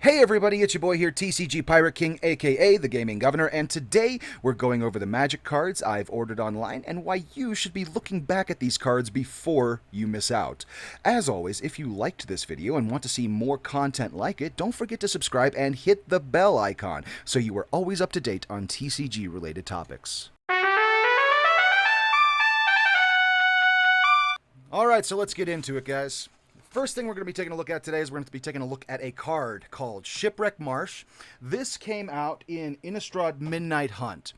Hey everybody, it's your boy here, TCG Pirate King, aka the Gaming Governor, and today we're going over the Magic cards I've ordered online and why you should be looking back at these cards before you miss out. As always, if you liked this video and want to see more content like it, don't forget to subscribe and hit the bell icon so you are always up to date on TCG related topics. Alright, so let's get into it, guys. First thing we're going to be taking a look at today is we're going to be taking a look at a card called Shipwreck Marsh. This came out in Innistrad Midnight Hunt,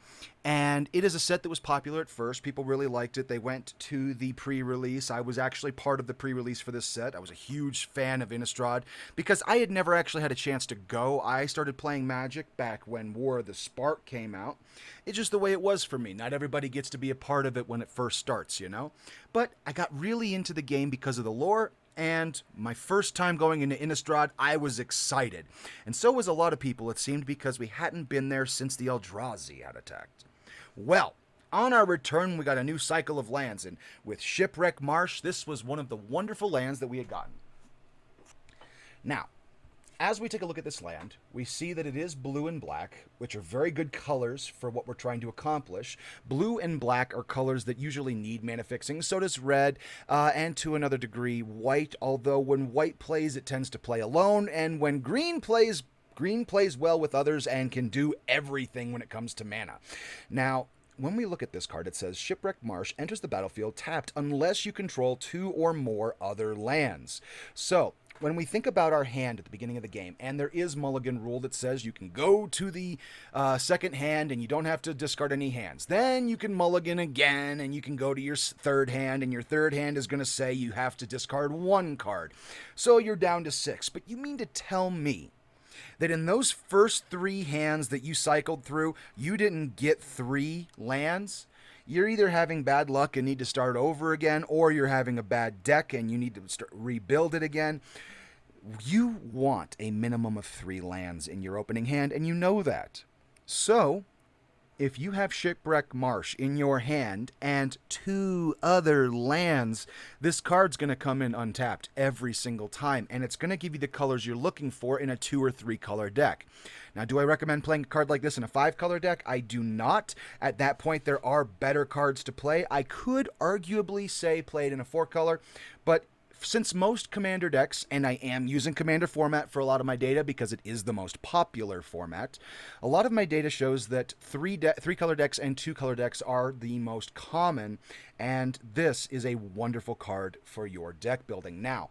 and it is a set that was popular at first. People really liked it. They went to the pre-release. I was actually part of the pre-release for this set. I was a huge fan of Innistrad because I had never actually had a chance to go. I started playing Magic back when War of the Spark came out. It's just the way it was for me. Not everybody gets to be a part of it when it first starts, you know? But I got really into the game because of the lore. And my first time going into Innistrad, I was excited. And so was a lot of people, it seemed, because we hadn't been there since the Eldrazi had attacked. Well, on our return, we got a new cycle of lands, and with Shipwreck Marsh, this was one of the wonderful lands that we had gotten. Now, as we take a look at this land, we see that it is blue and black, which are very good colors for what we're trying to accomplish. Blue and black are colors that usually need mana fixing. So does red, and to another degree, white. Although when white plays, it tends to play alone, and when green plays well with others and can do everything when it comes to mana. Now, when we look at this card, it says Shipwreck Marsh enters the battlefield tapped unless you control 2 or more other lands. So, when we think about our hand at the beginning of the game, and there is mulligan rule that says you can go to the second hand and you don't have to discard any hands. Then you can mulligan again and you can go to your third hand, and your third hand is going to say you have to discard 1 card. So you're down to 6. But you mean to tell me that in those first 3 hands that you cycled through, you didn't get 3 lands? You're either having bad luck and need to start over again, or you're having a bad deck and you need to rebuild it again. You want a minimum of 3 lands in your opening hand, and you know that. So, if you have Shipwreck Marsh in your hand and 2 other lands, this card's going to come in untapped every single time, and it's going to give you the colors you're looking for in a 2 or 3 color deck. Now, do I recommend playing a card like this in a 5 color deck? I do not. At that point, there are better cards to play. I could arguably say play it in a 4 color, but since most Commander decks, and I am using Commander format for a lot of my data because it is the most popular format, a lot of my data shows that 3 color decks and 2 color decks are the most common, and this is a wonderful card for your deck building. Now,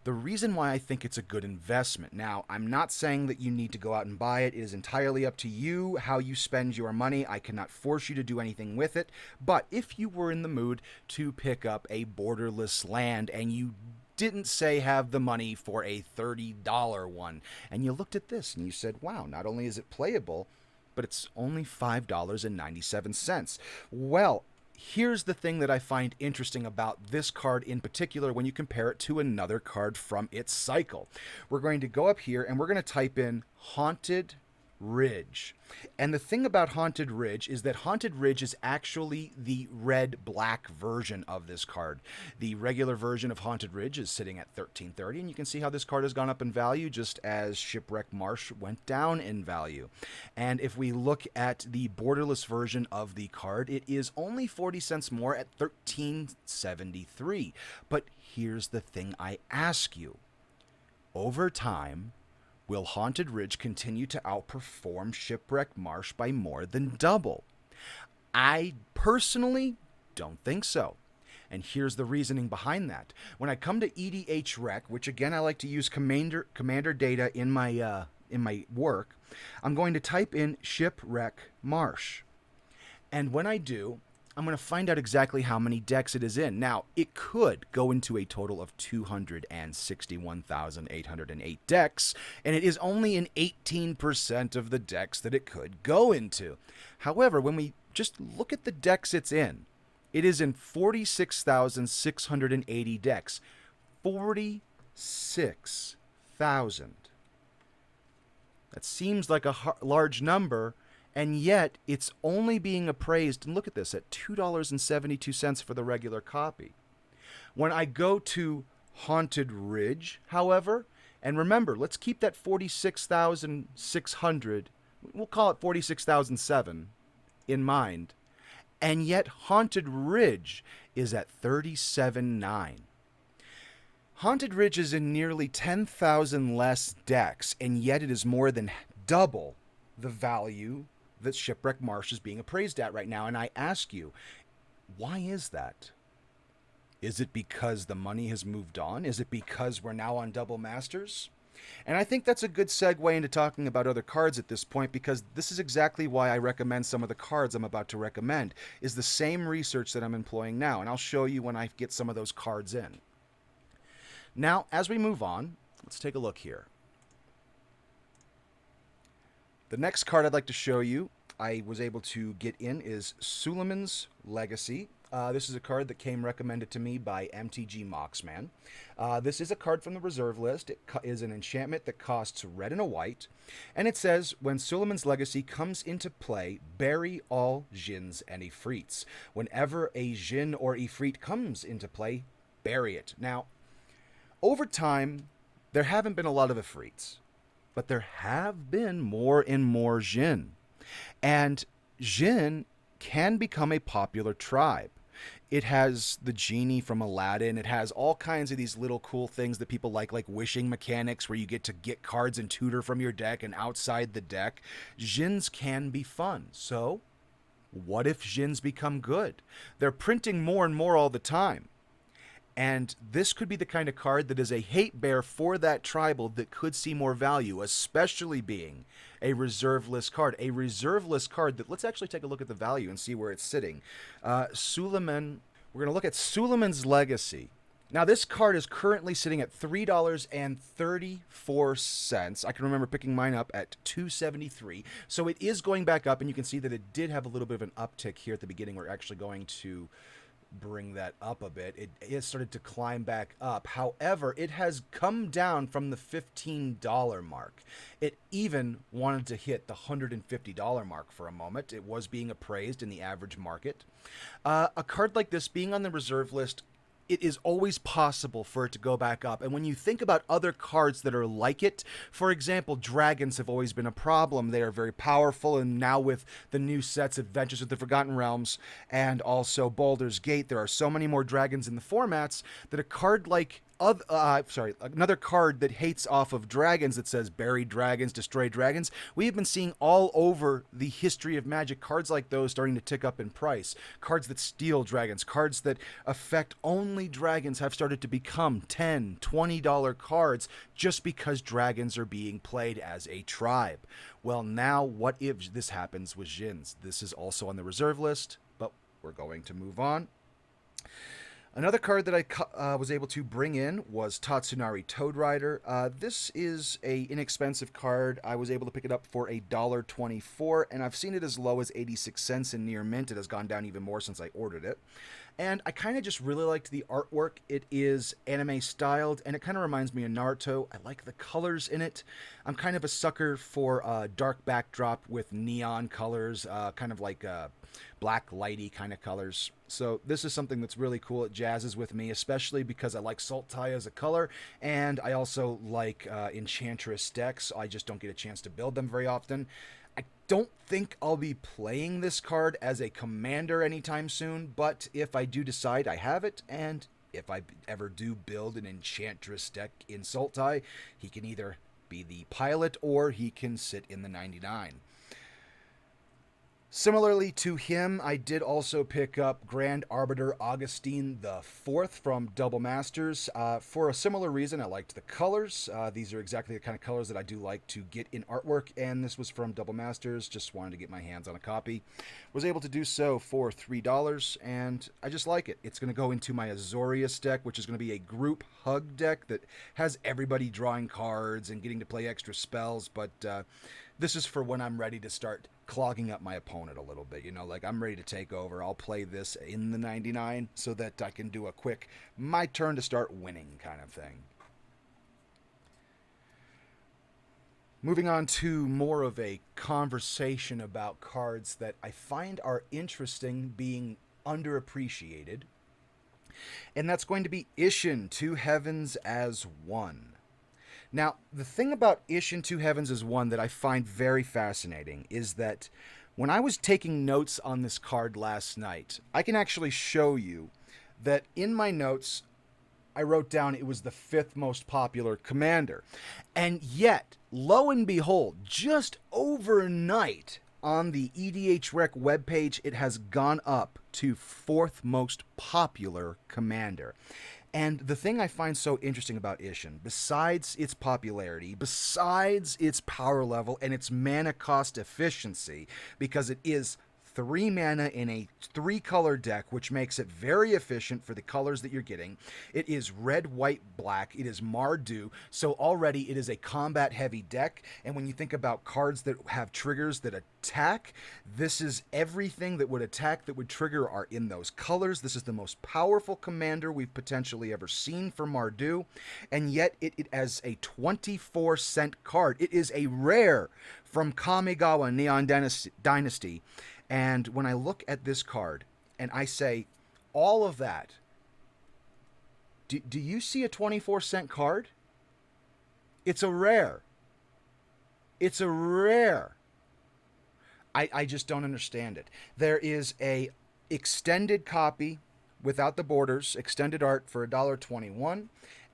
the reason why I think it's a good investment. Now, I'm not saying that you need to go out and buy it. It is entirely up to you how you spend your money. I cannot force you to do anything with it. But if you were in the mood to pick up a borderless land and you didn't, say, have the money for a $30 one, and you looked at this and you said, wow, not only is it playable, but it's only $5.97. Well, here's the thing that I find interesting about this card in particular when you compare it to another card from its cycle. We're going to go up here and we're going to type in Haunted Ridge. And the thing about Haunted Ridge is that Haunted Ridge is actually the red-black version of this card. The regular version of Haunted Ridge is sitting at $13.30, and you can see how this card has gone up in value just as Shipwreck Marsh went down in value. And if we look at the borderless version of the card, it is only 40 cents more at $13.73. But here's the thing I ask you. Over time, will Haunted Ridge continue to outperform Shipwreck Marsh by more than double? I personally don't think so. And here's the reasoning behind that. When I come to EDH Rec, which again I like to use Commander data in my work, I'm going to type in Shipwreck Marsh. And when I do, I'm going to find out exactly how many decks it is in. Now, it could go into a total of 261,808 decks, and it is only in 18% of the decks that it could go into. However, when we just look at the decks it's in, it is in 46,680 decks. 46,000. That seems like a large number, and yet it's only being appraised, and look at this, at $2.72 for the regular copy. When I go to Haunted Ridge, however, And remember, let's keep that 46,600, we'll call it 46,007 in mind. And yet Haunted Ridge is at 37.9. Haunted Ridge is in nearly 10,000 less decks, and yet it is more than double the value that Shipwreck Marsh is being appraised at right now. And I ask you, why is that? Is it because the money has moved on? Is it because we're now on Double Masters? And I think that's a good segue into talking about other cards at this point, because this is exactly why I recommend some of the cards I'm about to recommend, is the same research that I'm employing now. And I'll show you when I get some of those cards in. Now, as we move on, let's take a look here. The next card I'd like to show you, I was able to get in, is Suleimans Legacy. This is a card that came recommended to me by MTG Market. This is a card from the reserve list. It is an enchantment that costs red and a white. And it says, when Suleimans Legacy comes into play, bury all Djinns and Ifrits. Whenever a Djinn or Ifrit comes into play, bury it. Now, over time, there haven't been a lot of Ifrits, but there have been more and more Djinn. And Djinn can become a popular tribe. It has the genie from Aladdin. It has all kinds of these little cool things that people like wishing mechanics where you get to get cards and tutor from your deck and outside the deck. Djinns can be fun. So, what if Djinns become good? They're printing more and more all the time. And this could be the kind of card that is a hate bear for that tribal that could see more value, especially being a reserve list card. A reserve list card that, let's actually take a look at the value and see where it's sitting. We're going to look at Suleimans Legacy. Now, this card is currently sitting at $3.34. I can remember picking mine up at $2.73. So it is going back up, and you can see that it did have a little bit of an uptick here at the beginning. We're actually going to bring that up a bit. It has started to climb back up. However, it has come down from the $15 mark. It even wanted to hit the $150 mark for a moment. It was being appraised in the average market. A card like this being on the reserve list, it is always possible for it to go back up. And when you think about other cards that are like it, for example, dragons have always been a problem. They are very powerful, and now with the new sets, Adventures of the Forgotten Realms, and also Baldur's Gate, there are so many more dragons in the formats that a card like another card that hates off of dragons that says bury dragons, destroy dragons. We have been seeing all over the history of Magic cards like those starting to tick up in price. Cards that steal dragons, cards that affect only dragons have started to become $10, $20 cards just because dragons are being played as a tribe. Well, now what if this happens with Djinns? This is also on the reserve list, but we're going to move on. Another card that I was able to bring in was Tatsunari Toad Rider. This is an inexpensive card. I was able to pick it up for $1.24, and I've seen it as low as 86 cents in near mint. It has gone down even more since I ordered it. And I kind of just really liked the artwork. It is anime styled, and it kind of reminds me of Naruto. I like the colors in it. I'm kind of a sucker for a dark backdrop with neon colors, kind of like black lighty kind of colors. So this is something that's really cool. It jazzes with me, especially because I like Sultai as a color, and I also like Enchantress decks. I just don't get a chance to build them very often. I don't think I'll be playing this card as a commander anytime soon, but if I do decide I have it, and if I ever do build an Enchantress deck in Sultai, he can either be the pilot or he can sit in the 99. Similarly to him, I did also pick up Grand Arbiter Augustine IV from Double Masters. For a similar reason, I liked the colors. These are exactly the kind of colors that I do like to get in artwork, and this was from Double Masters. Just wanted to get my hands on a copy. Was able to do so for $3, and I just like it. It's going to go into my Azorius deck, which is going to be a group hug deck that has everybody drawing cards and getting to play extra spells, but this is for when I'm ready to start clogging up my opponent a little bit. You know, like I'm ready to take over. I'll play this in the 99 so that I can do a quick, my turn to start winning kind of thing. Moving on to more of a conversation about cards that I find are interesting being underappreciated. And that's going to be Isshin, Two Heavens as One. Now, the thing about Ish Into Heavens is one that I find very fascinating is that when I was taking notes on this card last night, I can actually show you that in my notes, I wrote down it was the 5th most popular commander. And yet, lo and behold, just overnight on the EDHREC webpage, it has gone up to 4th most popular commander. And the thing I find so interesting about Ishin, besides its popularity, besides its power level and its mana cost efficiency, because it is 3 mana in a 3-color deck, which makes it very efficient for the colors that you're getting. It is red, white, black. It is Mardu, so already it is a combat-heavy deck. And when you think about cards that have triggers that attack, this is everything that would attack that would trigger are in those colors. This is the most powerful commander we've potentially ever seen for Mardu, and yet it as a 24-cent card. It is a rare from Kamigawa Neon Dynasty. And when I look at this card and I say all of that, do you see a 24-cent card? It's a rare. It's a rare. I just don't understand it. There is a extended copy without the borders, extended art for $1.21.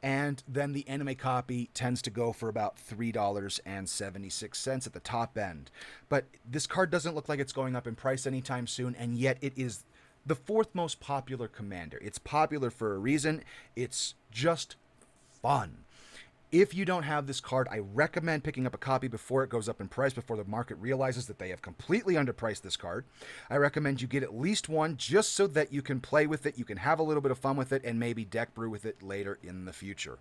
And then the anime copy tends to go for about $3.76 at the top end. But this card doesn't look like it's going up in price anytime soon, and yet it is the 4th most popular commander. It's popular for a reason. It's just fun. If you don't have this card, I recommend picking up a copy before it goes up in price, before the market realizes that they have completely underpriced this card. I recommend you get at least one just so that you can play with it, you can have a little bit of fun with it, and maybe deck brew with it later in the future.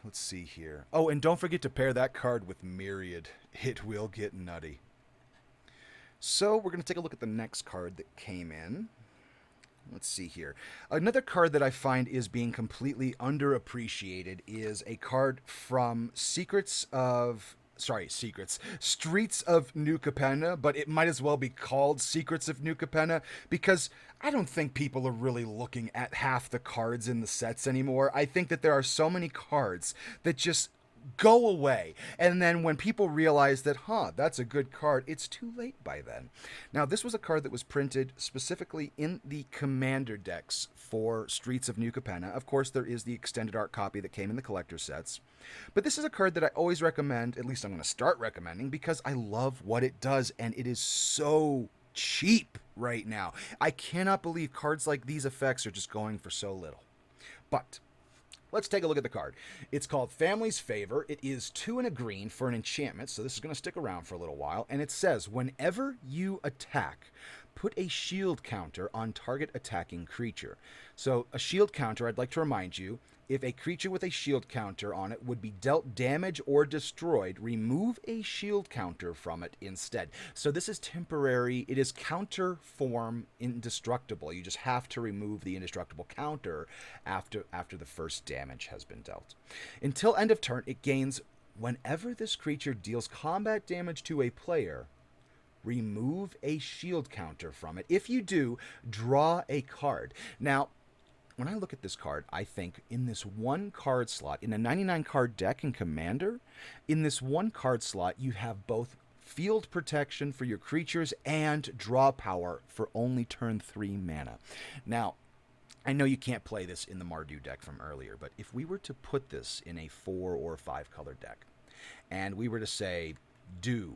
Let's see here. Oh, and don't forget to pair that card with Myriad. It will get nutty. So we're going to take a look at the next card that came in. Let's see here. Another card that I find is being completely underappreciated is a card from Streets of New Capenna, but it might as well be called Secrets of New Capenna because I don't think people are really looking at half the cards in the sets anymore. I think that there are so many cards that just go away. And then when people realize that, that's a good card, it's too late by then. Now, this was a card that was printed specifically in the Commander decks for Streets of New Capenna. Of course, there is the extended art copy that came in the collector sets. But this is a card that I always recommend, at least I'm going to start recommending, because I love what it does, and it is so cheap right now. I cannot believe cards like these effects are just going for so little. But let's take a look at the card. It's called Family's Favor. It is 2 and a green for an enchantment, so this is going to stick around for a little while. And it says, whenever you attack, put a shield counter on target attacking creature. So a shield counter, I'd like to remind you, if a creature with a shield counter on it would be dealt damage or destroyed, remove a shield counter from it instead. So this is temporary. It is counter form indestructible. You just have to remove the indestructible counter after the first damage has been dealt. Until end of turn, it gains whenever this creature deals combat damage to a player, remove a shield counter from it. If you do, draw a card. Now, when I look at this card, I think in this one card slot, in a 99 card deck in Commander, in this one card slot, you have both field protection for your creatures and draw power for only turn 3 mana. Now, I know you can't play this in the Mardu deck from earlier, but if we were to put this in a 4 or 5 color deck, and we were to say, do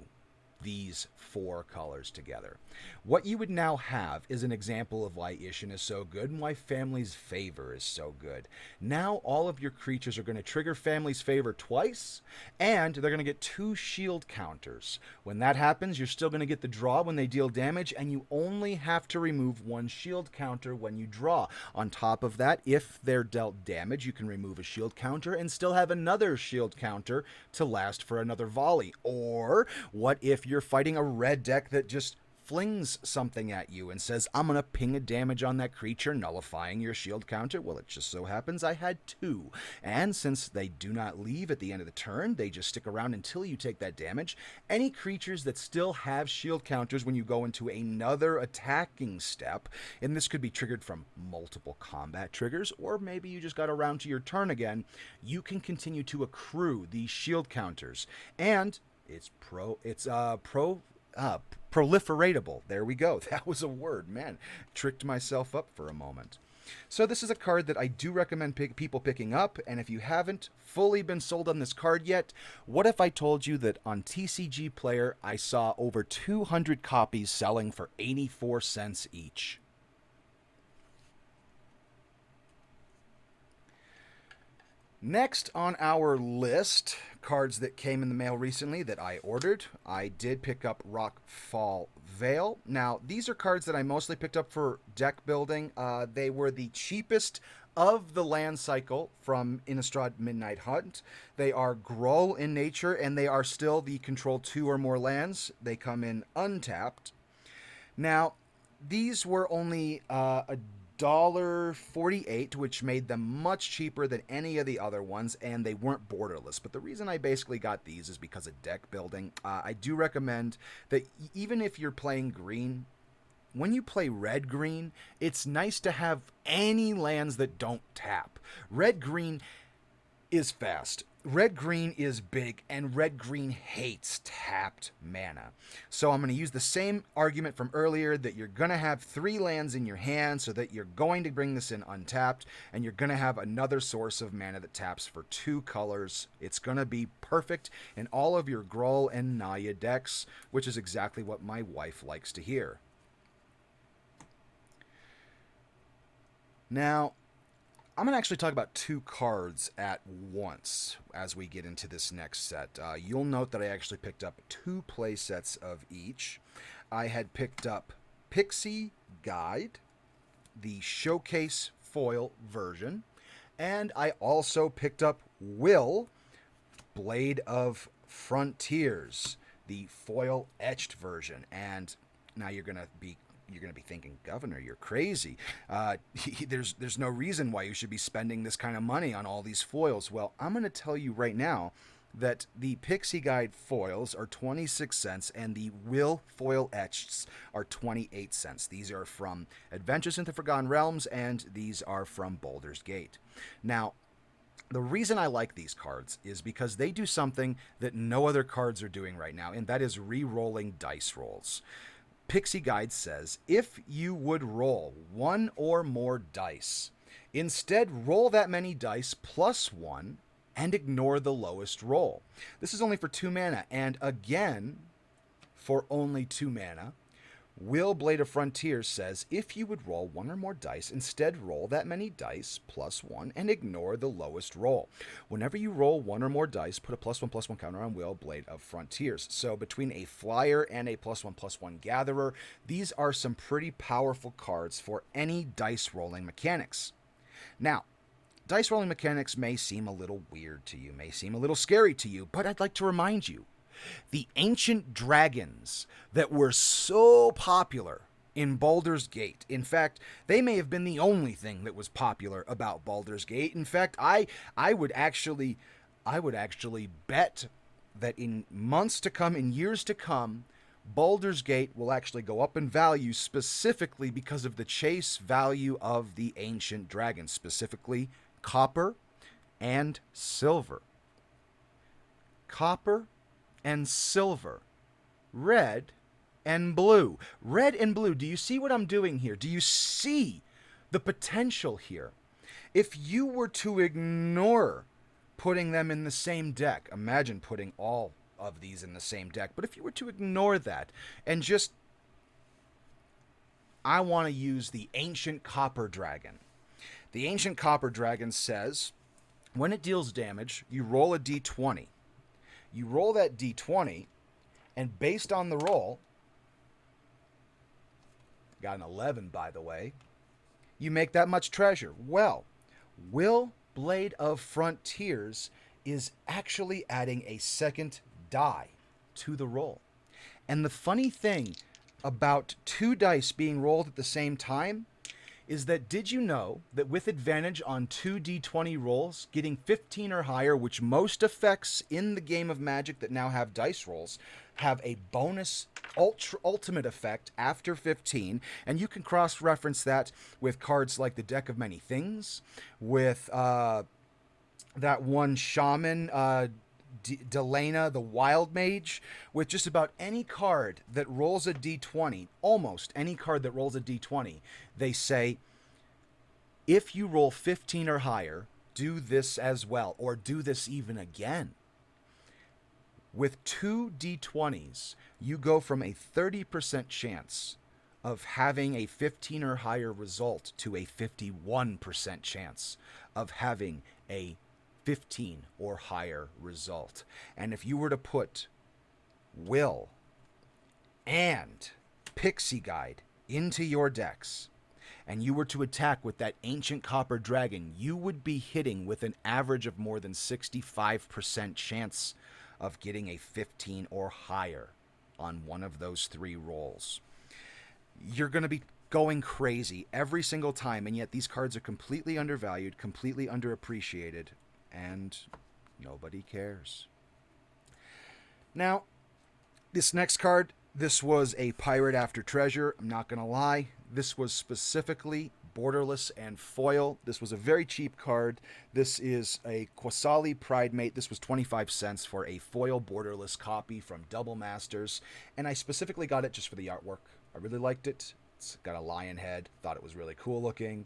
these 4 colors together, what you would now have is an example of why Ishin is so good and why Family's Favor is so good. Now all of your creatures are going to trigger Family's Favor twice, and they're going to get 2 shield counters. When that happens, you're still going to get the draw when they deal damage, and you only have to remove 1 shield counter when you draw. On top of that, if they're dealt damage, you can remove a shield counter and still have another shield counter to last for another volley. Or what if you're fighting a red deck that just flings something at you and says, I'm going to ping a damage on that creature, nullifying your shield counter. Well, it just so happens I had 2. And since they do not leave at the end of the turn, they just stick around until you take that damage. Any creatures that still have shield counters when you go into another attacking step, and this could be triggered from multiple combat triggers, or maybe you just got around to your turn again, you can continue to accrue these shield counters. And it's proliferatable. There we go. That was a word. Man, tricked myself up for a moment. So this is a card that I do recommend people picking up, and if you haven't fully been sold on this card yet, what if I told you that on TCG Player I saw over 200 copies selling for 84 cents each? Next on our list, cards that came in the mail recently that I ordered, I did pick up Rockfall Veil. Now, these are cards that I mostly picked up for deck building. They were the cheapest of the land cycle from Innistrad Midnight Hunt. They are Gruul in nature, and they are still the control 2 or more lands. They come in untapped. Now, these were only $1.48, which made them much cheaper than any of the other ones, and they weren't borderless. But the reason I basically got these is because of deck building. I do recommend that even if you're playing green, when you play red-green, it's nice to have any lands that don't tap. Red-green is fast. Red-green is big, and red-green hates tapped mana. So I'm going to use the same argument from earlier that you're going to have 3 lands in your hand so that you're going to bring this in untapped, and you're going to have another source of mana that taps for 2 colors. It's going to be perfect in all of your Gruul and Naya decks, which is exactly what my wife likes to hear. Now, I'm going to actually talk about 2 cards at once as we get into this next set. You'll note that I actually picked up 2 play sets of each. I had picked up Pixie Guide, the Showcase foil version, and I also picked up Will, Blade of Frontiers, the foil etched version. And now you're going to be thinking, Governor, you're crazy. There's no reason why you should be spending this kind of money on all these foils. Well, I'm going to tell you right now that the Pixie Guide foils are 26 cents and the Will foil etched are 28 cents. These are from Adventures into Forgotten Realms, and these are from Baldur's Gate. Now, the reason I like these cards is because they do something that no other cards are doing right now, and that is re-rolling dice rolls. Pixie Guide says, if you would roll 1 or more dice, instead roll that many dice plus 1 and ignore the lowest roll. This is only for 2 mana, and again, for only 2 mana, Will Blade of Frontiers says, if you would roll 1 or more dice, instead roll that many dice plus 1 and ignore the lowest roll. Whenever you roll 1 or more dice, put a +1/+1 counter on Will Blade of Frontiers. So between a flyer and a +1/+1 gatherer, these are some pretty powerful cards for any dice rolling mechanics. Now, dice rolling mechanics may seem a little weird to you, may seem a little scary to you, but I'd like to remind you, the ancient dragons that were so popular in Baldur's Gate. In fact, they may have been the only thing that was popular about Baldur's Gate. In fact, I would actually bet that in months to come, in years to come, Baldur's Gate will actually go up in value specifically because of the chase value of the ancient dragons, specifically copper and silver. Copper and silver, red and blue. Red and blue, do you see what I'm doing here? Do you see the potential here? If you were to ignore putting them in the same deck, imagine putting all of these in the same deck, but if you were to ignore that and just, I want to use the Ancient Copper Dragon. The Ancient Copper Dragon says, when it deals damage, you roll a d20. You roll that d20, and based on the roll, got an 11, by the way, you make that much treasure. Well, Will Blade of Frontiers is actually adding a second die to the roll. And the funny thing about 2 dice being rolled at the same time is that did you know that with advantage on 2d20 rolls, getting 15 or higher, which most effects in the game of Magic that now have dice rolls, have a bonus ultimate effect after 15, and you can cross-reference that with cards like the Deck of Many Things, with that one Shaman, Delana, the Wild Mage, with just about any card that rolls a d20, almost any card that rolls a d20, they say, if you roll 15 or higher, do this as well, or do this even again. With 2 d20s, you go from a 30% chance of having a 15 or higher result to a 51% chance of having a 15 or higher result. And if you were to put Will and Pixie Guide into your decks, and you were to attack with that Ancient Copper Dragon, you would be hitting with an average of more than 65% chance of getting a 15 or higher on one of those 3 rolls. You're going to be going crazy every single time, and yet these cards are completely undervalued, completely underappreciated, and nobody cares. Now, this next card, this was a Pirate After Treasure. I'm not going to lie. This was specifically borderless and foil. This was a very cheap card. This is a Quasali Pridemate. This was 25 cents for a foil borderless copy from Double Masters, and I specifically got it just for the artwork. I really liked it. It's got a lion head. Thought it was really cool looking.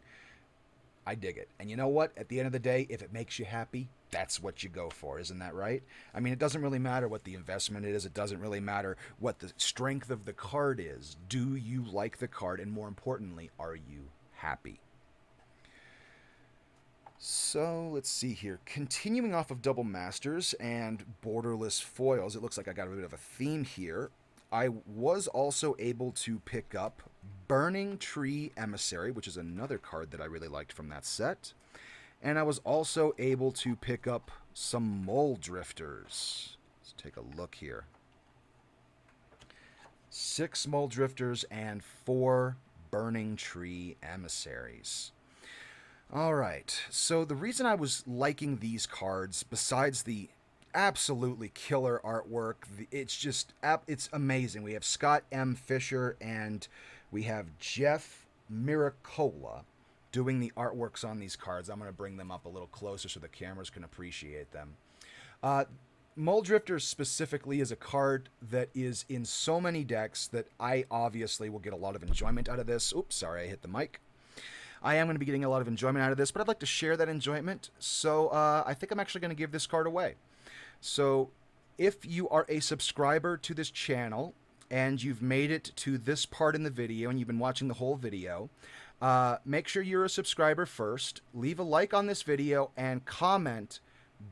I dig it. And you know what? At the end of the day, if it makes you happy, that's what you go for. Isn't that right? I mean, it doesn't really matter what the investment is. It doesn't really matter what the strength of the card is. Do you like the card? And more importantly, are you happy? So let's see here. Continuing off of Double Masters and borderless foils, it looks like I got a bit of a theme here. I was also able to pick up Burning Tree Emissary, which is another card that I really liked from that set. And I was also able to pick up some Mole Drifters. Let's take a look here. 6 Mole Drifters and 4 Burning Tree Emissaries. All right, so the reason I was liking these cards, besides the absolutely killer artwork, it's amazing. We have Scott M. Fisher and we have Jeff Miracola doing the artworks on these cards. I'm going to bring them up a little closer so the cameras can appreciate them. Mole Drifters specifically is a card that is in so many decks that I obviously will get a lot of enjoyment out of this. Oops, sorry, I hit the mic. I am going to be getting a lot of enjoyment out of this, but I'd like to share that enjoyment, so I think I'm actually going to give this card away. So if you are a subscriber to this channel and you've made it to this part in the video and you've been watching the whole video, make sure you're a subscriber first, leave a like on this video, and comment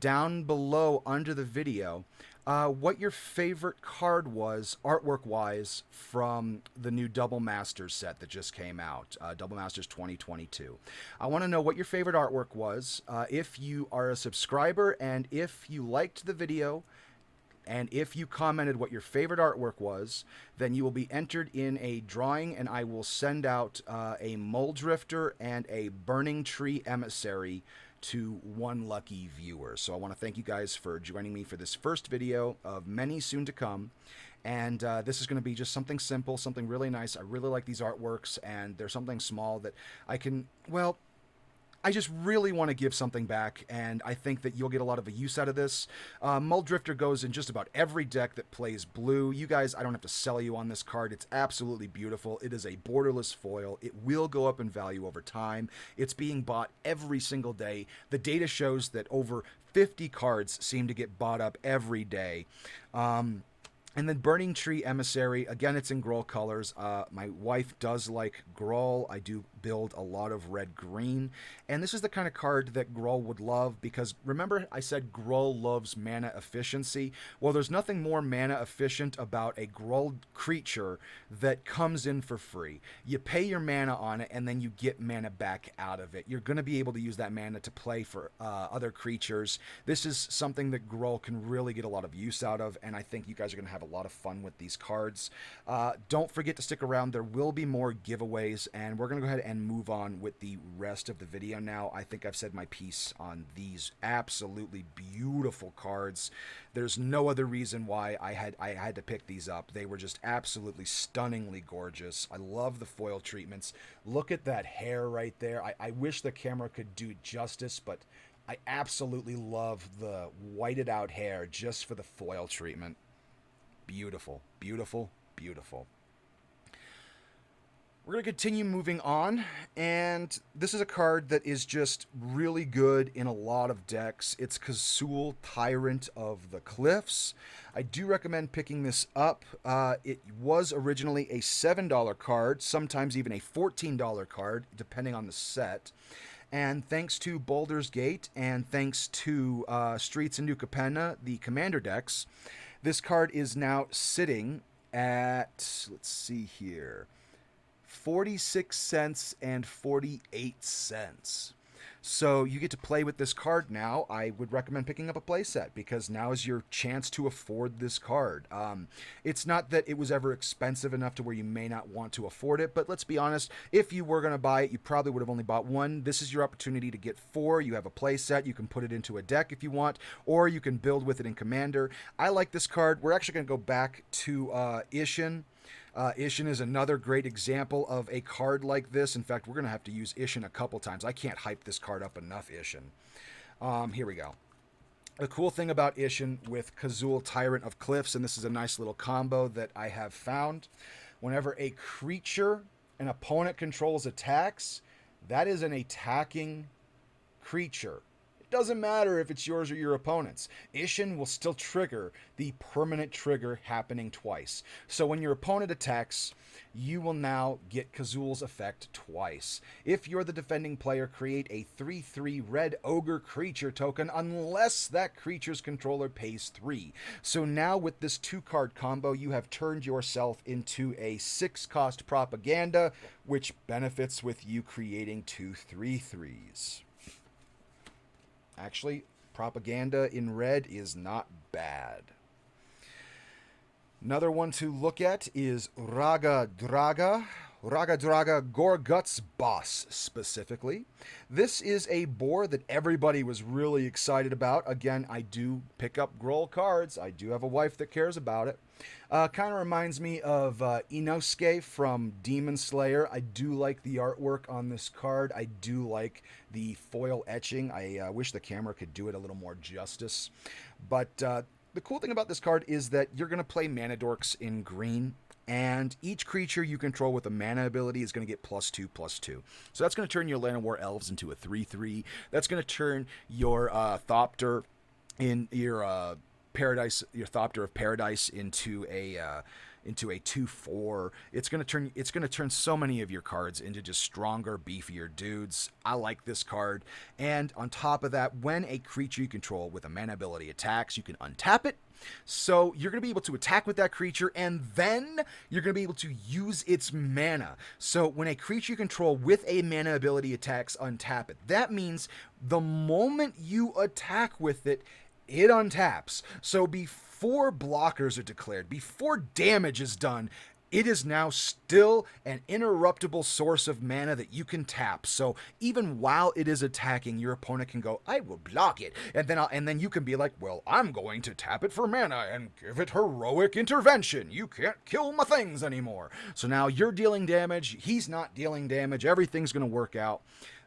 down below under the video what your favorite card was, artwork-wise, from the new Double Masters set that just came out, Double Masters 2022. I want to know what your favorite artwork was, if you are a subscriber, and if you liked the video, and if you commented what your favorite artwork was, then you will be entered in a drawing, and I will send out a Mole Drifter and a Burning Tree Emissary to one lucky viewer. So I want to thank you guys for joining me for this first video of many soon to come. And this is going to be just something simple, something really nice. I really like these artworks, and there's something small that I can, well, I just really want to give something back, and I think that you'll get a lot of a use out of this. Mole Drifter goes in just about every deck that plays blue. You guys, I don't have to sell you on this card. It's absolutely beautiful. It is a borderless foil. It will go up in value over time. It's being bought every single day. The data shows that over 50 cards seem to get bought up every day. And then Burning Tree Emissary, again, it's in Gruul colors. My wife does like Gruul. I do build a lot of red-green. And this is the kind of card that Gruul would love, because remember I said Gruul loves mana efficiency? Well, there's nothing more mana efficient about a Gruul creature that comes in for free. You pay your mana on it, and then you get mana back out of it. You're going to be able to use that mana to play for other creatures. This is something that Gruul can really get a lot of use out of, and I think you guys are going to have a lot of fun with these cards. Don't forget to stick around. There will be more giveaways, and we're going to go ahead and move on with the rest of the video now. I think I've said my piece on these absolutely beautiful cards. There's no other reason why I had to pick these up. They were just absolutely stunningly gorgeous. I love the foil treatments. Look at that hair right there. I wish the camera could do justice, but I absolutely love the whited out hair just for the foil treatment. Beautiful, beautiful, beautiful. We're going to continue moving on, and this is a card that is just really good in a lot of decks. It's Kazul, Tyrant of the Cliffs. I do recommend picking this up. It was originally a $7 card, sometimes even a $14 card, depending on the set. And thanks to Baldur's Gate and thanks to Streets in New Capenna, the commander decks, this card is now sitting at, let's see here, 46 cents and 48 cents. So you get to play with this card now. I would recommend picking up a playset, because now is your chance to afford this card. It's not that it was ever expensive enough to where you may not want to afford it, but let's be honest, if you were going to buy it, you probably would have only bought one. This is your opportunity to get 4. You have a playset. You can put it into a deck if you want, or you can build with it in Commander. I like this card. We're actually going to go back to Ishin. Ishin is another great example of a card like this. In fact, we're going to have to use Ishin a couple times. I can't hype this card up enough, Ishin. Here we go. The cool thing about Ishin with Kazul, Tyrant of Cliffs, and this is a nice little combo that I have found. Whenever a creature an opponent controls attacks, that is an attacking creature. Doesn't matter if it's yours or your opponent's. Ishin will still trigger the permanent trigger happening twice. So when your opponent attacks, you will now get Kazul's effect twice. If you're the defending player, create a 3/3 red ogre creature token unless that creature's controller pays 3. So now with this 2-card combo, you have turned yourself into a 6-cost propaganda, which benefits with you creating 2 3/3s. Actually, propaganda in red is not bad. Another one to look at is Raga Draga. Raga Draga Gorgut's Boss, specifically. This is a boar that everybody was really excited about. Again, I do pick up Gruul cards. I do have a wife that cares about it. Kind of reminds me of Inosuke from Demon Slayer. I do like the artwork on this card. I do like the foil etching. I wish the camera could do it a little more justice. But the cool thing about this card is that you're going to play Mana Dorks in green, and each creature you control with a mana ability is going to get +2/+2. So that's going to turn your Land of War Elves into a 3/3. That's going to turn your Thopter in your Paradise, your Thopter of Paradise into a 2/4. It's going to turn so many of your cards into just stronger, beefier dudes. I like this card. And on top of that, when a creature you control with a mana ability attacks, you can untap it. So you're going to be able to attack with that creature, and then you're going to be able to use its mana. So when a creature you control with a mana ability attacks, untap it. That means the moment you attack with it, it untaps. So before blockers are declared, before damage is done, it is now still an interruptible source of mana that you can tap. So even while it is attacking, your opponent can go, I will block it. And then you can be like, well, I'm going to tap it for mana and give it heroic intervention. You can't kill my things anymore. So now you're dealing damage. He's not dealing damage. Everything's going to work out.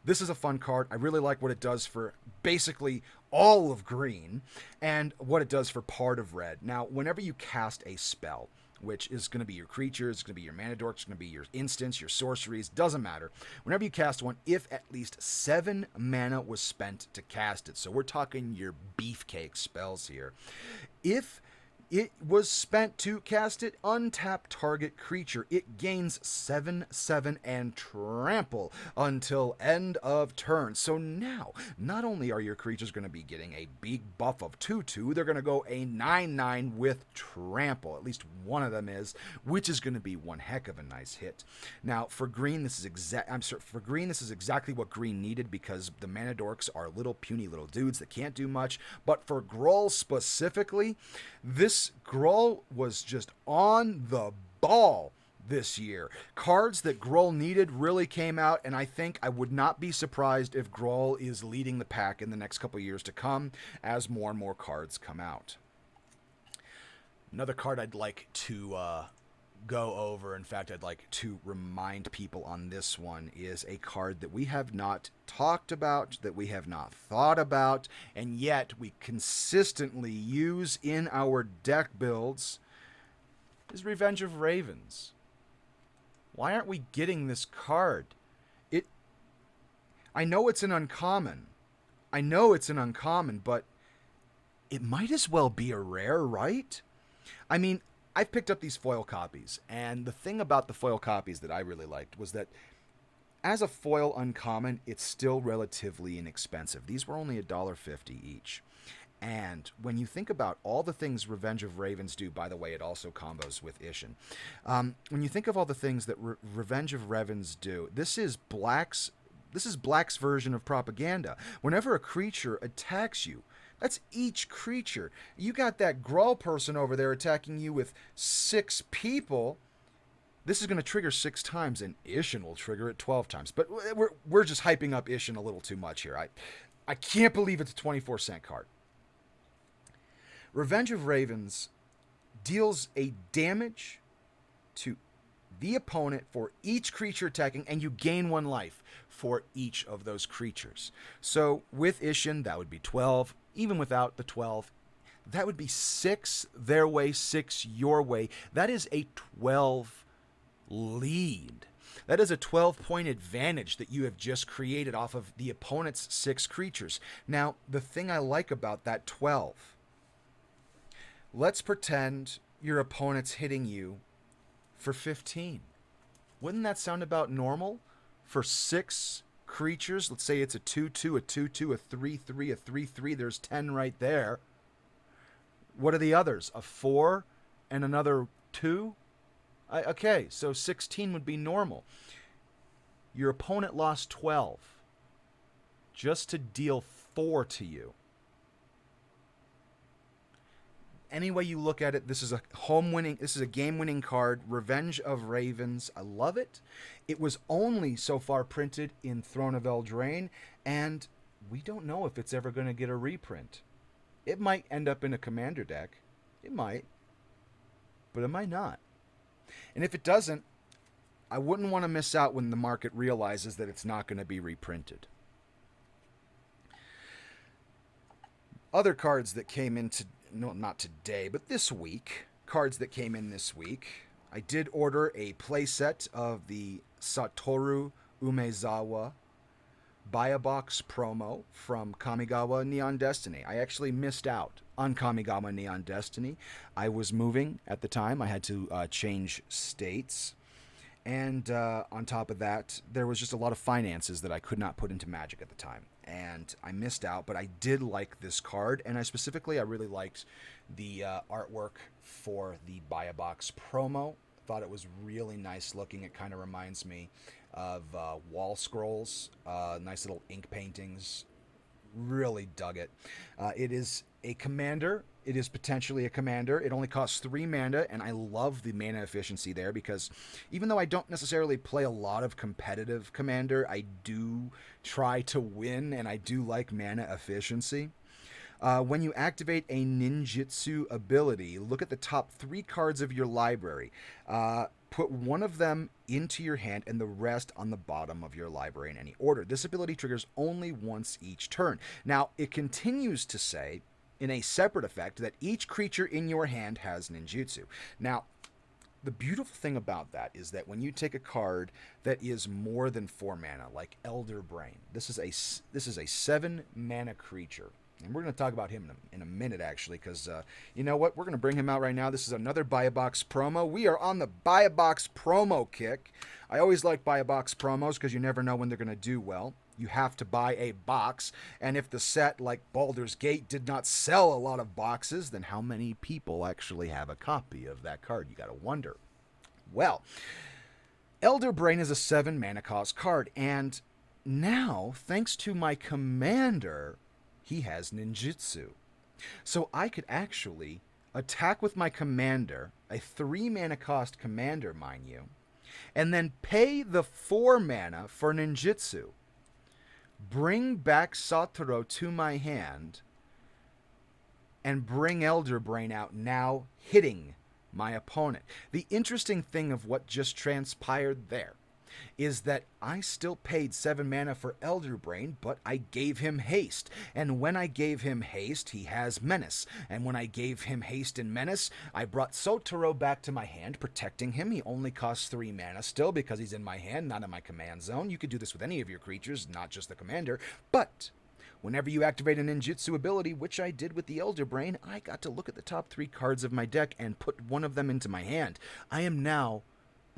This is a fun card. I really like what it does for basically all of green and what it does for part of red. Now, whenever you cast a spell, which is going to be your creatures, it's going to be your mana dorks, it's going to be your instants, your sorceries, doesn't matter. Whenever you cast one, if at least 7 mana was spent to cast it, so we're talking your beefcake spells here. If It was spent to cast it untap target creature. It gains 7/7 and trample until end of turn. So now, not only are your creatures going to be getting a big buff of 2/2, they're going to go a 9/9 with trample. At least one of them is, which is going to be one heck of a nice hit. Now, for green, this is exactly what green needed, because the mana dorks are little puny little dudes that can't do much. But for Gruul specifically, this Gruul was just on the ball this year. Cards that Gruul needed really came out, and I think I would not be surprised if Gruul is leading the pack in the next couple years to come as more and more cards come out. Another card I'd like to go over, in fact, I'd like to remind people on this one, is a card that we have not talked about, that we have not thought about, and yet we consistently use in our deck builds, is Revenge of Ravens. Why aren't we getting this card? I know it's an uncommon, but it might as well be a rare, right? I mean, I've picked up these foil copies, and the thing about the foil copies that I really liked was that as a foil uncommon, it's still relatively inexpensive. These were only $1.50 each. And when you think about all the things Revenge of Ravens do, by the way, it also combos with Ishin. When you think of all the things that Revenge of Ravens do, this is Black's version of propaganda. Whenever a creature attacks you, that's each creature. You got that Gruul person over there attacking you with 6 people. This is going to trigger 6 times, and Ishin will trigger it 12 times. But we're just hyping up Ishin a little too much here. I can't believe it's a 24-cent card. Revenge of Ravens deals a damage to the opponent for each creature attacking, and you gain 1 life for each of those creatures. So with Ishin, that would be 12. Even without the 12, that would be 6 their way, 6 your way. That is a 12 lead. That is a 12-point advantage that you have just created off of the opponent's 6 creatures. Now, the thing I like about that 12, let's pretend your opponent's hitting you for 15. Wouldn't that sound about normal for 6 creatures? Let's say it's a 2/2, a 2/2, a 3/3, a 3/3. There's 10 right there. What are the others? A 4 and another 2? Okay, so 16 would be normal. Your opponent lost 12 just to deal 4 to you. Any way you look at it, this is a game-winning card. Revenge of Ravens. I love it. It was only so far printed in Throne of Eldraine, and we don't know if it's ever going to get a reprint. It might end up in a commander deck. It might. But it might not. And if it doesn't, I wouldn't want to miss out when the market realizes that it's not going to be reprinted. Other cards that came into... No, not today, but this week. Cards that came in this week. I did order a playset of the Satoru Umezawa Buy a Box promo from Kamigawa Neon Destiny. I actually missed out on Kamigawa Neon Destiny. I was moving at the time. I had to change states. And on top of that, there was just a lot of finances that I could not put into Magic at the time. And I missed out, but I did like this card. And I really liked the artwork for the Buy a Box promo. Thought it was really nice looking. It kind of reminds me of wall scrolls, nice little ink paintings. Really dug it. It is a commander. It is potentially a commander. It only costs 3 mana, and I love the mana efficiency there, because even though I don't necessarily play a lot of competitive commander, I do try to win, and I do like mana efficiency. When you activate a ninjutsu ability, look at the top 3 cards of your library. Put one of them into your hand and the rest on the bottom of your library in any order. This ability triggers only once each turn. Now, it continues to say, in a separate effect, that each creature in your hand has ninjutsu. Now, the beautiful thing about that is that when you take a card that is more than 4 mana, like Elder Brain, this is a 7 mana creature. And we're going to talk about him in a minute, actually, because you know what? We're going to bring him out right now. This is another Buy a Box promo. We are on the Buy a Box promo kick. I always like Buy a Box promos because you never know when they're going to do well. You have to buy a box, and if the set, like Baldur's Gate, did not sell a lot of boxes, then how many people actually have a copy of that card? You got to wonder. Well, Elder Brain is a 7 mana cost card, and now, thanks to my commander, he has ninjutsu. So I could actually attack with my commander, a 3 mana cost commander, mind you, and then pay the 4 mana for ninjutsu. Bring back Satoru to my hand, and bring Elder Brain out, now hitting my opponent. The interesting thing of what just transpired there is that I still paid 7 mana for Elder Brain, but I gave him haste. And when I gave him haste, he has menace. And when I gave him haste and menace, I brought Sotaro back to my hand, protecting him. He only costs 3 mana still because he's in my hand, not in my command zone. You could do this with any of your creatures, not just the commander. But whenever you activate a ninjutsu ability, which I did with the Elder Brain, I got to look at the top 3 cards of my deck and put one of them into my hand. I am now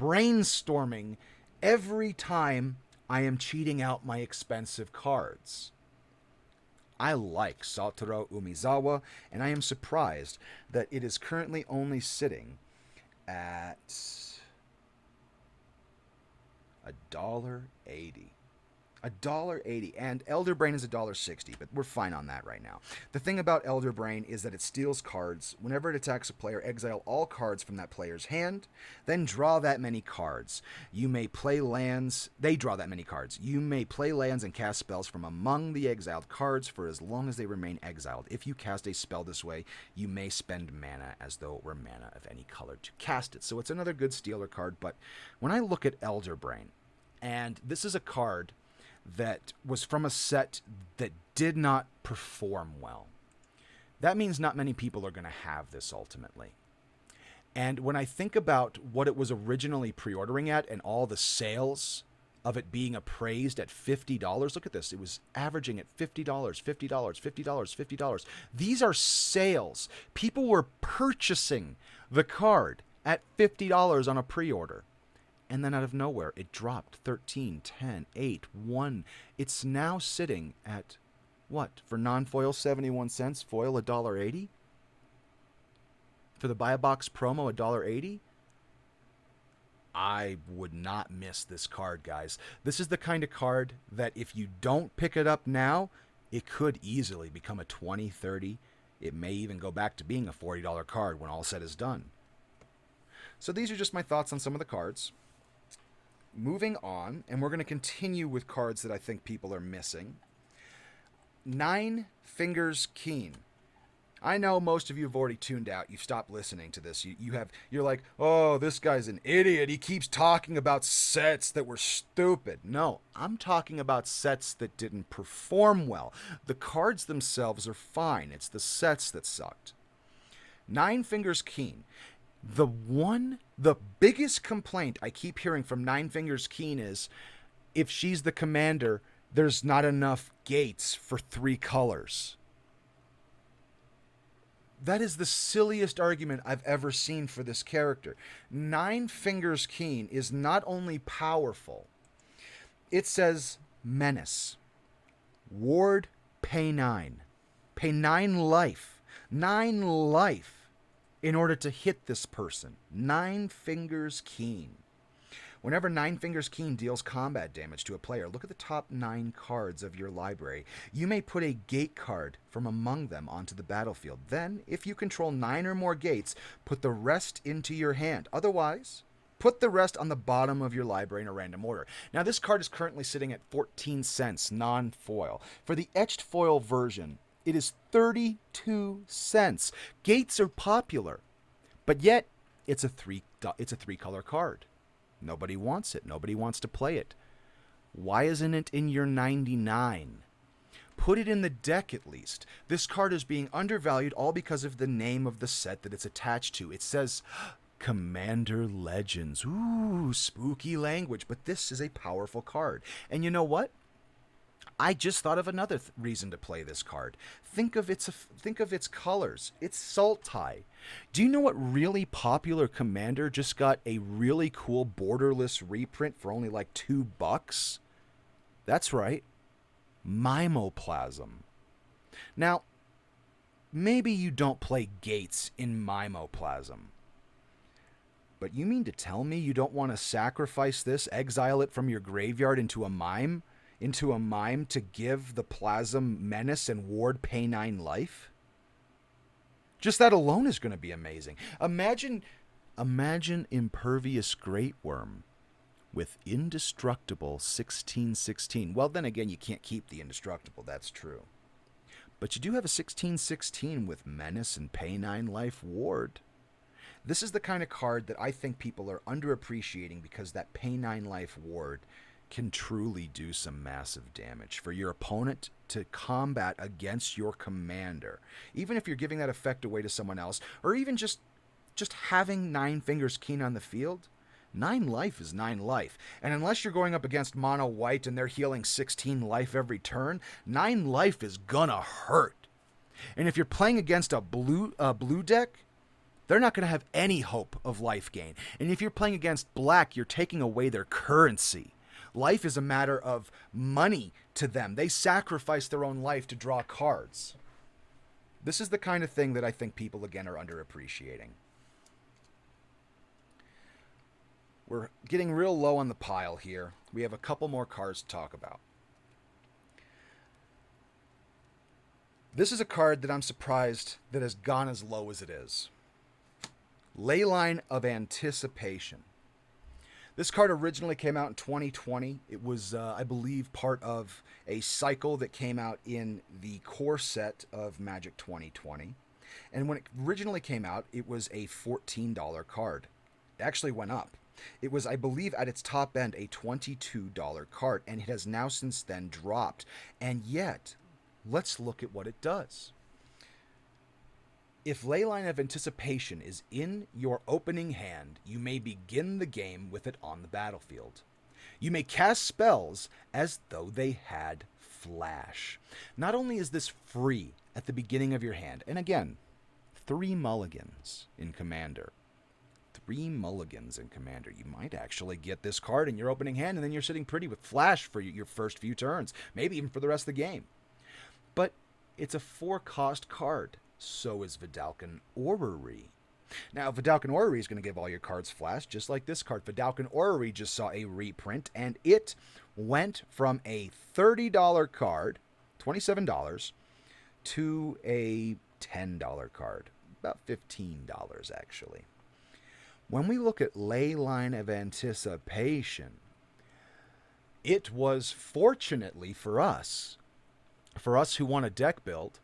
brainstorming every time I am cheating out my expensive cards. I like Satoru Umezawa, and I am surprised that it is currently only sitting at $1.80. $1.80, and Elder Brain is $1.60, but we're fine on that right now. The thing about Elder Brain is that it steals cards. Whenever it attacks a player, exile all cards from that player's hand, then draw that many cards. You may play lands. They draw that many cards. You may play lands and cast spells from among the exiled cards for as long as they remain exiled. If you cast a spell this way, you may spend mana as though it were mana of any color to cast it. So it's another good stealer card, but when I look at Elder Brain, and this is a card that was from a set that did not perform well. That means not many people are going to have this ultimately. And when I think about what it was originally pre-ordering at and all the sales of it being appraised at $50, look at this. It was averaging at $50, $50, $50, $50. These are sales. People were purchasing the card at $50 on a pre-order. And then out of nowhere, it dropped 13, 10, 8, 1. It's now sitting at, what? For non-foil, 71 cents. Foil, $1.80. For the Buy a Box promo, $1.80. I would not miss this card, guys. This is the kind of card that if you don't pick it up now, it could easily become a 20, 30. It may even go back to being a $40 card when all said is done. So these are just my thoughts on some of the cards. Moving on, and we're going to continue with cards that I think people are missing. 9 Fingers Keen. I know most of you have already tuned out. You've stopped listening to this. You're like, oh, this guy's an idiot. He keeps talking about sets that were stupid. No, I'm talking about sets that didn't perform well. The cards themselves are fine. It's the sets that sucked. 9 Fingers Keen. The biggest complaint I keep hearing from 9 Fingers Keen is, if she's the commander, there's not enough gates for 3 colors. That is the silliest argument I've ever seen for this character. 9 Fingers Keen is not only powerful, it says menace. Ward, pay 9. Pay 9 life. 9 life. In order to hit this person. 9 Fingers Keen. Whenever 9 Fingers Keen deals combat damage to a player, look at the top 9 cards of your library. You may put a gate card from among them onto the battlefield. Then, if you control 9 or more gates, put the rest into your hand. Otherwise, put the rest on the bottom of your library in a random order. Now, this card is currently sitting at 14 cents non-foil. For the etched foil version, it is 32 cents. Gates are popular, but yet it's a 3-color card. Nobody wants it. Nobody wants to play it. Why isn't it in your 99? Put it in the deck at least. This card is being undervalued all because of the name of the set that it's attached to. It says Commander Legends. Ooh, spooky language, but this is a powerful card. And you know what? I just thought of another reason to play this card. Think of its colors. It's Sultai. Do you know what really popular commander just got a really cool borderless reprint for only like $2? That's right. Mimoplasm. Now, maybe you don't play Gates in Mimoplasm. But you mean to tell me you don't want to sacrifice this, exile it from your graveyard into a mime to give the Plasm Menace and Ward Pay 9 life? Just that alone is going to be amazing. Imagine Impervious Great Worm with Indestructible 16/16. Well, then again, you can't keep the Indestructible, that's true. But you do have a 16/16 with Menace and Pay 9 life Ward. This is the kind of card that I think people are underappreciating because that Pay 9 life Ward can truly do some massive damage for your opponent to combat against your commander. Even if you're giving that effect away to someone else, or even just having 9 Fingers Keen on the field, 9 life is 9 life. And unless you're going up against mono white and they're healing 16 life every turn, 9 life is gonna hurt. And if you're playing against a blue deck, they're not going to have any hope of life gain. And if you're playing against black, you're taking away their currency. Life is a matter of money to them. They sacrifice their own life to draw cards. This is the kind of thing that I think people, again, are underappreciating. We're getting real low on the pile here. We have a couple more cards to talk about. This is a card that I'm surprised that has gone as low as it is. Ley Line of Anticipation. This card originally came out in 2020. It was, I believe, part of a cycle that came out in the core set of Magic 2020. And when it originally came out, it was a $14 card. It actually went up. It was, I believe, at its top end, a $22 card, and it has now since then dropped. And yet, let's look at what it does. If Ley Line of Anticipation is in your opening hand, you may begin the game with it on the battlefield. You may cast spells as though they had flash. Not only is this free at the beginning of your hand, and again, 3 mulligans in Commander. 3 mulligans in Commander. You might actually get this card in your opening hand, and then you're sitting pretty with flash for your first few turns, maybe even for the rest of the game. But it's a 4-cost card. So is Vidalcan Orrery. Now, Vidalcan Orrery is going to give all your cards flash, just like this card. Vidalcan Orrery just saw a reprint, and it went from a $30 card, $27, to a $10 card, about $15 actually. When we look at Ley Line of Anticipation, it was fortunately for us who want a deck build,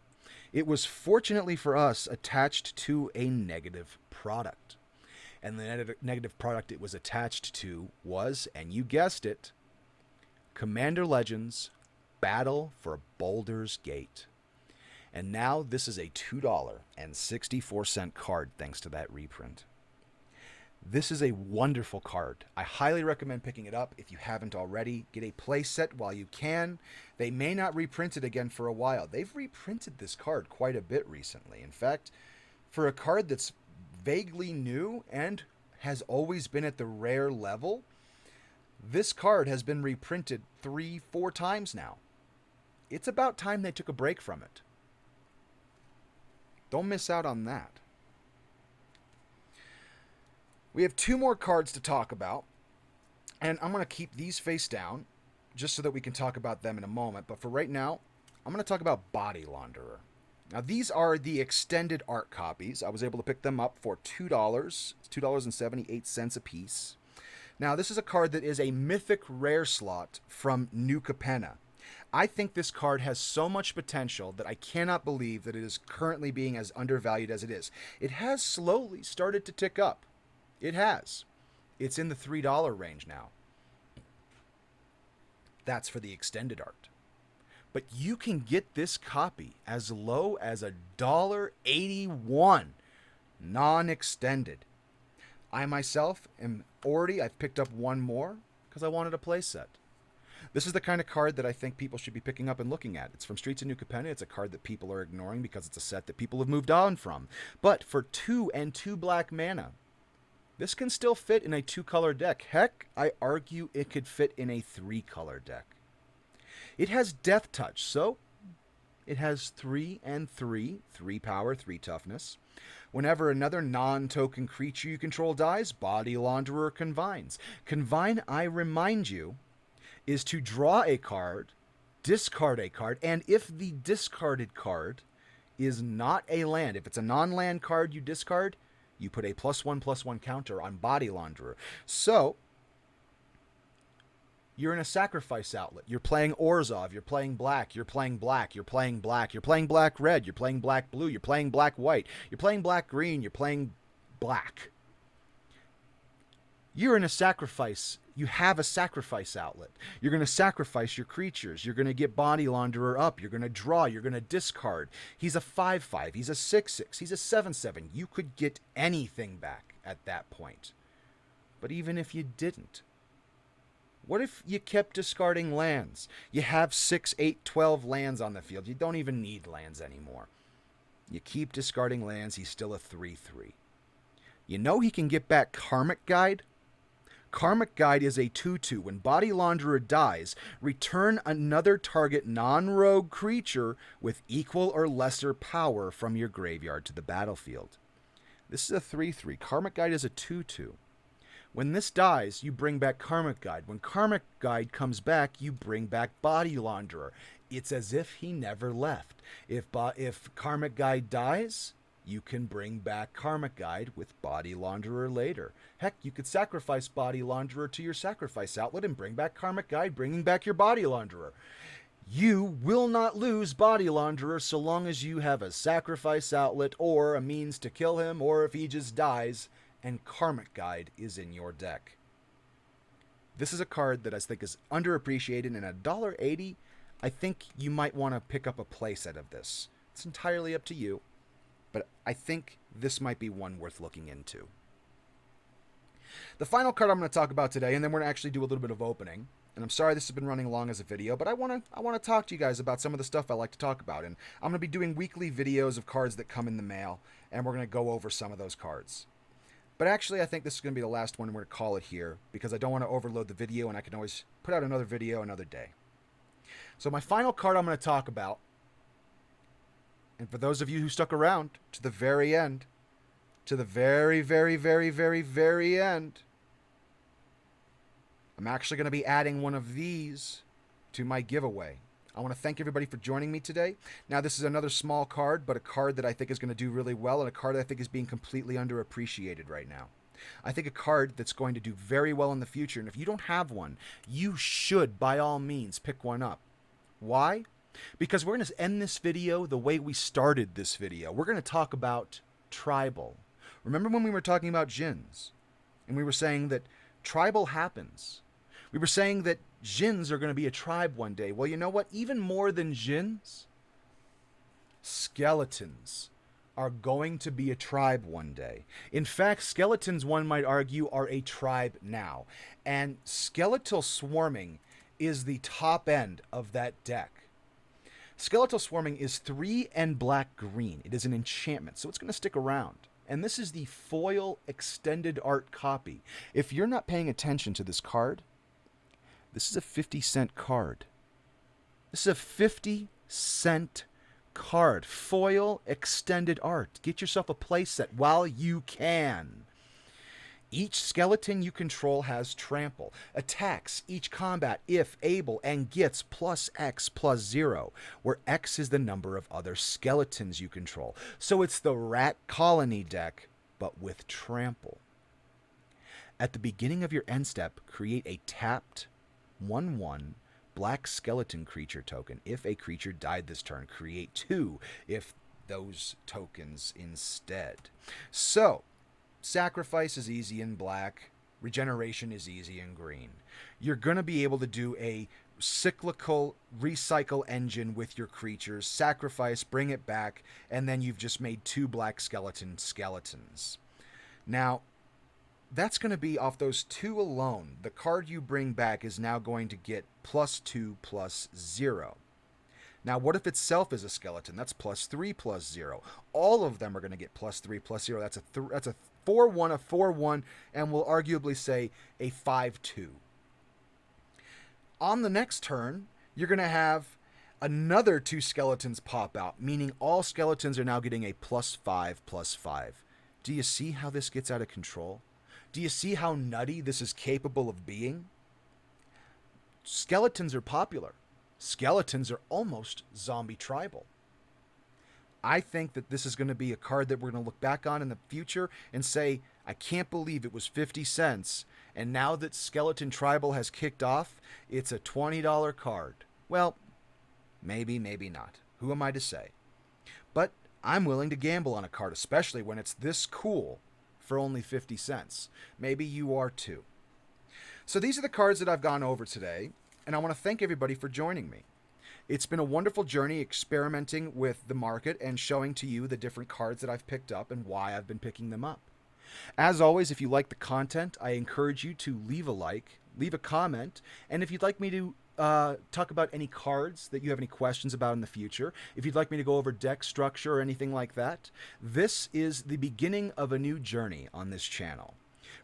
it was fortunately for us attached to a negative product. And the negative product it was attached to was, and you guessed it, Commander Legends Battle for Baldur's Gate. And now this is a $2.64 card thanks to that reprint. This is a wonderful card. I highly recommend picking it up if you haven't already. Get a play set while you can. They may not reprint it again for a while. They've reprinted this card quite a bit recently. In fact, for a card that's vaguely new and has always been at the rare level, this card has been reprinted 3-4 times now. It's about time they took a break from it. Don't miss out on that. We have 2 more cards to talk about, and I'm going to keep these face down just so that we can talk about them in a moment. But for right now, I'm going to talk about Body Launderer. Now, these are the extended art copies. I was able to pick them up for $2. It's $2.78 a piece. Now, this is a card that is a mythic rare slot from New Capenna. I think this card has so much potential that I cannot believe that it is currently being as undervalued as it is. It has slowly started to tick up. It has. It's in the $3 range now. That's for the extended art. But you can get this copy as low as $1.81, non-extended. I myself I've picked up 1 more because I wanted a play set. This is the kind of card that I think people should be picking up and looking at. It's from Streets of New Capenna. It's a card that people are ignoring because it's a set that people have moved on from. But for 2 and 2 black mana, this can still fit in a 2-color deck. Heck, I argue it could fit in a 3-color deck. It has Death Touch, so it has 3 and 3, 3 power, 3 toughness. Whenever another non-token creature you control dies, Body Launderer Convines. Convine, I remind you, is to draw a card, discard a card, and if the discarded card is not a land, if it's a non-land card you discard, you put a +1/+1 counter on Body Launderer. So, you're in a sacrifice outlet. You're playing Orzhov, you're playing black, you're playing black, you're playing black, you're playing black red, you're playing black blue, you're playing black white, you're playing black green, you're playing black. You're in a sacrifice. You have a sacrifice outlet. You're going to sacrifice your creatures. You're going to get Body Launderer up. You're going to draw. You're going to discard. He's a 5/5. He's a 6/6. He's a 7/7. You could get anything back at that point. But even if you didn't, what if you kept discarding lands? You have 6, 8, 12 lands on the field. You don't even need lands anymore. You keep discarding lands. He's still a 3/3. You know he can get back Karmic Guide? Karmic Guide is a 2/2. When Body Launderer dies, return another target non-rogue creature with equal or lesser power from your graveyard to the battlefield. This is a 3/3. Karmic Guide is a 2/2. When this dies, you bring back Karmic Guide. When Karmic Guide comes back, you bring back Body Launderer. It's as if he never left. If Karmic Guide dies, you can bring back Karmic Guide with Body Launderer later. Heck, you could sacrifice Body Launderer to your sacrifice outlet and bring back Karmic Guide, bringing back your Body Launderer. You will not lose Body Launderer so long as you have a sacrifice outlet or a means to kill him, or if he just dies and Karmic Guide is in your deck. This is a card that I think is underappreciated, and at $1.80, I think you might want to pick up a playset of this. It's entirely up to you. But I think this might be one worth looking into. The final card I'm going to talk about today, and then we're going to actually do a little bit of opening. And I'm sorry this has been running long as a video, but I want to talk to you guys about some of the stuff I like to talk about. And I'm going to be doing weekly videos of cards that come in the mail, and we're going to go over some of those cards. But actually, I think this is going to be the last one, and we're going to call it here, because I don't want to overload the video, and I can always put out another video another day. So my final card I'm going to talk about, and for those of you who stuck around to the very end, to the very, very, very, very, very end, I'm actually going to be adding one of these to my giveaway. I want to thank everybody for joining me today. Now, this is another small card, but a card that I think is going to do really well, and a card that I think is being completely underappreciated right now. I think a card that's going to do very well in the future, and if you don't have one, you should, by all means, pick one up. Why? Because we're going to end this video the way we started this video. We're going to talk about tribal. Remember when we were talking about Djinns? And we were saying that tribal happens. We were saying that Djinns are going to be a tribe one day. Well, you know what? Even more than Djinns, skeletons are going to be a tribe one day. In fact, skeletons, one might argue, are a tribe now. And skeletal swarming is the top end of that deck. Skeletal Swarming is 3 and black-green. It is an enchantment, so it's going to stick around. And this is the foil extended art copy. If you're not paying attention to this card, this is a 50-cent card. This is a 50-cent card. Foil extended art. Get yourself a playset while you can. Each skeleton you control has trample. Attacks each combat if able and gets +X+0, where X is the number of other skeletons you control. So it's the rat colony deck, but with trample. At the beginning of your end step, create a tapped 1/1 black skeleton creature token. If a creature died this turn, create 2 if those tokens instead. So, sacrifice is easy in black. Regeneration is easy in green. You're going to be able to do a cyclical recycle engine with your creatures. Sacrifice, bring it back, and then you've just made 2 black skeletons. Now, that's going to be off those 2 alone. The card you bring back is now going to get +2/+0. Now, what if itself is a skeleton? That's +3/+0. All of them are going to get +3/+0. That's a 4/1, a 4/1, and we'll arguably say a 5/2. On the next turn, you're going to have another 2 skeletons pop out, meaning all skeletons are now getting a +5/+5. Do you see how this gets out of control? Do you see how nutty this is capable of being? Skeletons are popular. Skeletons are almost zombie tribal. I think that this is going to be a card that we're going to look back on in the future and say, I can't believe it was 50 cents. And now that Skeleton Tribal has kicked off, it's a $20 card. Well, maybe, maybe not. Who am I to say? But I'm willing to gamble on a card, especially when it's this cool for only 50 cents. Maybe you are too. So these are the cards that I've gone over today, and I want to thank everybody for joining me. It's been a wonderful journey experimenting with the market and showing to you the different cards that I've picked up and why I've been picking them up. As always, if you like the content, I encourage you to leave a like, leave a comment, and if you'd like me to talk about any cards that you have any questions about in the future, if you'd like me to go over deck structure or anything like that, this is the beginning of a new journey on this channel.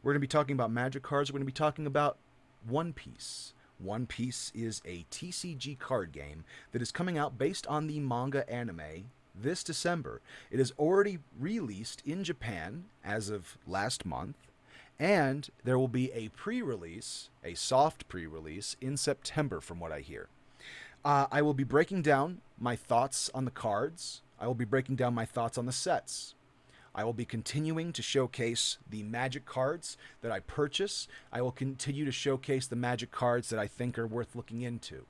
We're going to be talking about Magic cards. We're going to be talking about One Piece. One Piece is a TCG card game that is coming out based on the manga anime this December. It is already released in Japan as of last month, and there will be a pre-release, a soft pre-release, in September from what I hear. I will be breaking down my thoughts on the cards. I will be breaking down my thoughts on the sets. I will be continuing to showcase the Magic cards that I purchase. I will continue to showcase the Magic cards that I think are worth looking into.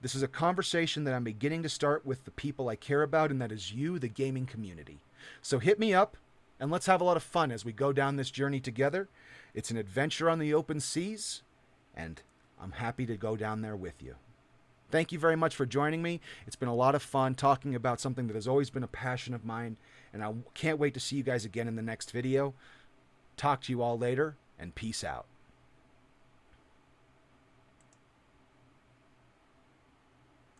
This is a conversation that I'm beginning to start with the people I care about, and that is you, the gaming community. So hit me up, and let's have a lot of fun as we go down this journey together. It's an adventure on the open seas, and I'm happy to go down there with you. Thank you very much for joining me. It's been a lot of fun talking about something that has always been a passion of mine, and I can't wait to see you guys again in the next video. Talk to you all later, and peace out.